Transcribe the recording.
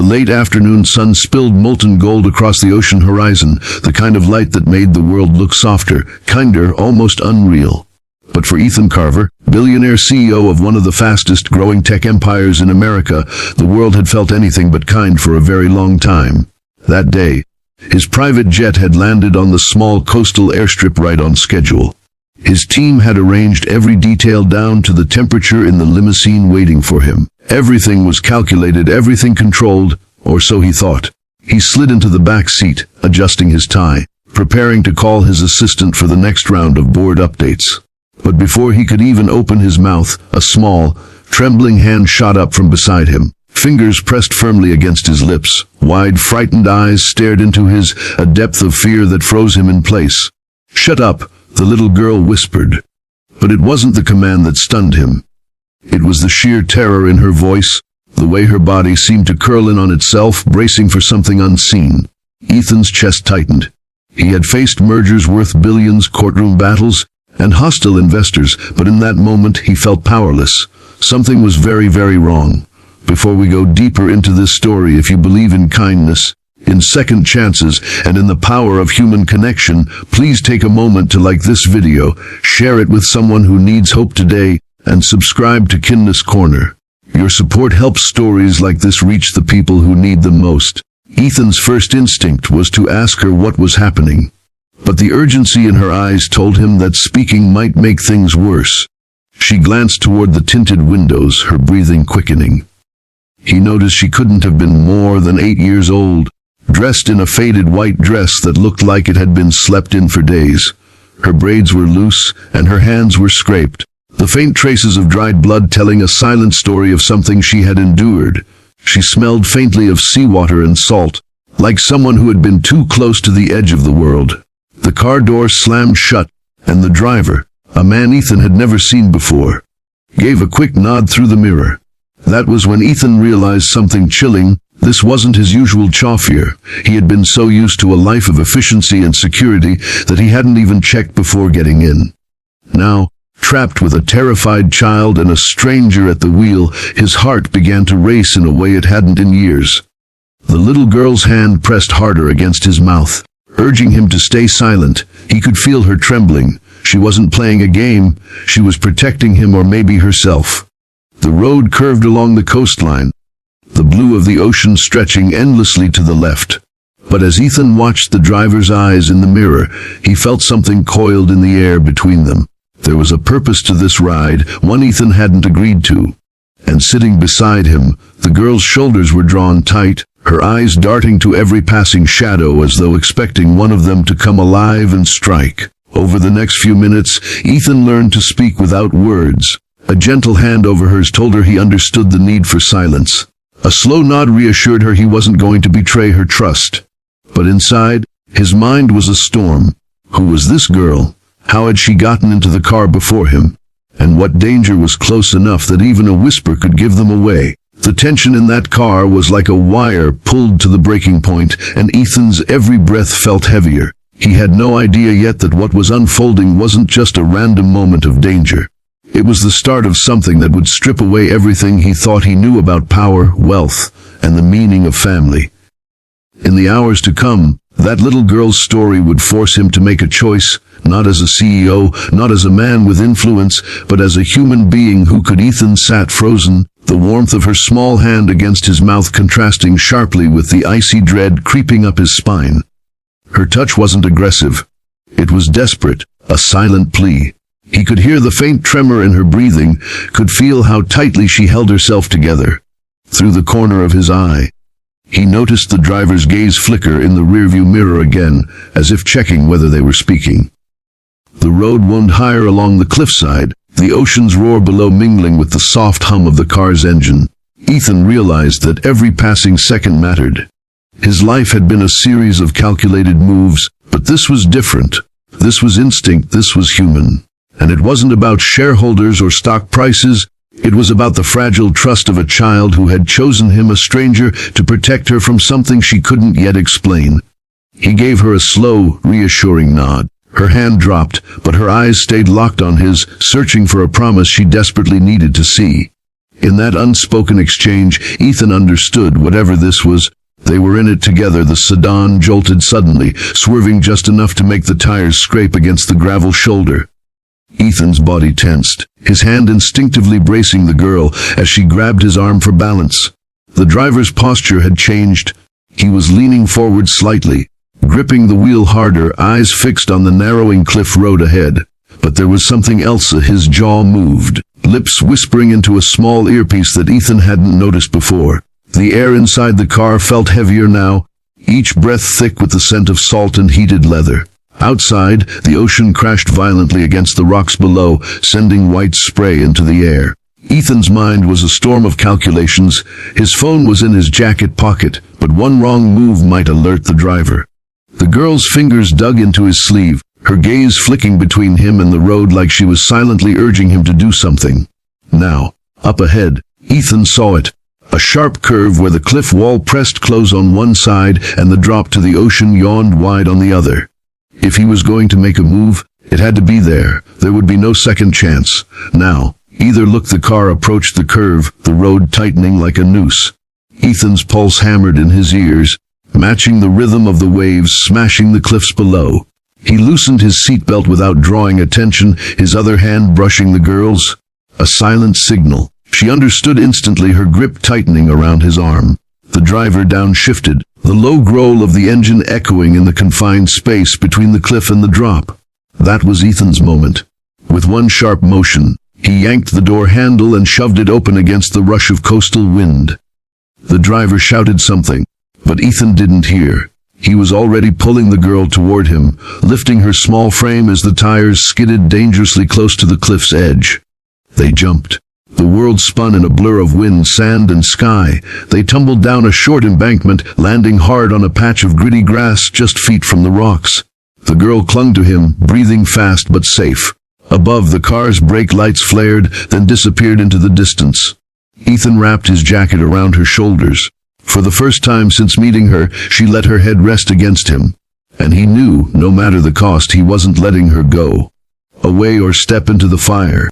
The late afternoon sun spilled molten gold across the ocean horizon, the kind of light that made the world look softer, kinder, almost unreal. But for Ethan Carver, billionaire CEO of one of the fastest growing tech empires in America, the world had felt anything but kind for a very long time. That day, his private jet had landed on the small coastal airstrip right on schedule. His team had arranged every detail down to the temperature in the limousine waiting for him. Everything was calculated, everything controlled, or so he thought. He slid into the back seat, adjusting his tie, preparing to call his assistant for the next round of board updates. But before he could even open his mouth, a small, trembling hand shot up from beside him. Fingers pressed firmly against his lips. Wide, frightened eyes stared into his, a depth of fear that froze him in place. "Shut up," the little girl whispered. But it wasn't the command that stunned him. It was the sheer terror in her voice, the way her body seemed to curl in on itself, bracing for something unseen. Ethan's chest tightened. He had faced mergers worth billions, courtroom battles, and hostile investors, but in that moment he felt powerless. Something was very, very wrong. Before we go deeper into this story, if you believe in kindness, in second chances, and in the power of human connection, please take a moment to like this video, share it with someone who needs hope today, and subscribe to Kindness Corner. Your support helps stories like this reach the people who need them most. Ethan's first instinct was to ask her what was happening. But the urgency in her eyes told him that speaking might make things worse. She glanced toward the tinted windows, her breathing quickening. He noticed she couldn't have been more than 8 years old, dressed in a faded white dress that looked like it had been slept in for days. Her braids were loose, and her hands were scraped, the faint traces of dried blood telling a silent story of something she had endured. She smelled faintly of seawater and salt, like someone who had been too close to the edge of the world. The car door slammed shut, and the driver, a man Ethan had never seen before, gave a quick nod through the mirror. That was when Ethan realized something chilling. This wasn't his usual chauffeur. He had been so used to a life of efficiency and security that he hadn't even checked before getting in. Now, trapped with a terrified child and a stranger at the wheel, his heart began to race in a way it hadn't in years. The little girl's hand pressed harder against his mouth, urging him to stay silent. He could feel her trembling. She wasn't playing a game. She was protecting him, or maybe herself. The road curved along the coastline, the blue of the ocean stretching endlessly to the left. But as Ethan watched the driver's eyes in the mirror, he felt something coiled in the air between them. There was a purpose to this ride, one Ethan hadn't agreed to. And sitting beside him, the girl's shoulders were drawn tight, her eyes darting to every passing shadow as though expecting one of them to come alive and strike. Over the next few minutes, Ethan learned to speak without words. A gentle hand over hers told her he understood the need for silence. A slow nod reassured her he wasn't going to betray her trust. But inside, his mind was a storm. Who was this girl? How had she gotten into the car before him? And what danger was close enough that even a whisper could give them away? The tension in that car was like a wire pulled to the breaking point, and Ethan's every breath felt heavier. He had no idea yet that what was unfolding wasn't just a random moment of danger. It was the start of something that would strip away everything he thought he knew about power, wealth, and the meaning of family. In the hours to come, that little girl's story would force him to make a choice, not as a CEO, not as a man with influence, but as a human being who could. Ethan sat frozen, the warmth of her small hand against his mouth contrasting sharply with the icy dread creeping up his spine. Her touch wasn't aggressive. It was desperate, a silent plea. He could hear the faint tremor in her breathing, could feel how tightly she held herself together. Through the corner of his eye, he noticed the driver's gaze flicker in the rearview mirror again, as if checking whether they were speaking. The road wound higher along the cliffside, the ocean's roar below mingling with the soft hum of the car's engine. Ethan realized that every passing second mattered. His life had been a series of calculated moves, but this was different. This was instinct, this was human. And it wasn't about shareholders or stock prices. It was about the fragile trust of a child who had chosen him, a stranger, to protect her from something she couldn't yet explain. He gave her a slow, reassuring nod. Her hand dropped, but her eyes stayed locked on his, searching for a promise she desperately needed to see. In that unspoken exchange, Ethan understood whatever this was. They were in it together. The sedan jolted suddenly, swerving just enough to make the tires scrape against the gravel shoulder. Ethan's body tensed, his hand instinctively bracing the girl as she grabbed his arm for balance. The driver's posture had changed. He was leaning forward slightly, gripping the wheel harder, eyes fixed on the narrowing cliff road ahead. But there was something else. His jaw moved, lips whispering into a small earpiece that Ethan hadn't noticed before. The air inside the car felt heavier now, each breath thick with the scent of salt and heated leather. Outside, the ocean crashed violently against the rocks below, sending white spray into the air. Ethan's mind was a storm of calculations. His phone was in his jacket pocket, but one wrong move might alert the driver. The girl's fingers dug into his sleeve, her gaze flicking between him and the road like she was silently urging him to do something. Now, up ahead, Ethan saw it. A sharp curve where the cliff wall pressed close on one side and the drop to the ocean yawned wide on the other. If he was going to make a move, it had to be there. There would be no second chance. Now, either look. The car approached the curve, the road tightening like a noose. Ethan's pulse hammered in his ears, matching the rhythm of the waves smashing the cliffs below. He loosened his seatbelt without drawing attention, his other hand brushing the girl's. A silent signal. She understood instantly, her grip tightening around his arm. The driver downshifted, the low growl of the engine echoing in the confined space between the cliff and the drop. That was Ethan's moment. With one sharp motion, he yanked the door handle and shoved it open against the rush of coastal wind. The driver shouted something, but Ethan didn't hear. He was already pulling the girl toward him, lifting her small frame as the tires skidded dangerously close to the cliff's edge. They jumped. The world spun in a blur of wind, sand, and sky. They tumbled down a short embankment, landing hard on a patch of gritty grass just feet from the rocks. The girl clung to him, breathing fast but safe. Above, the car's brake lights flared, then disappeared into the distance. Ethan wrapped his jacket around her shoulders. For the first time since meeting her, she let her head rest against him. And he knew, no matter the cost, he wasn't letting her go away or step into the fire.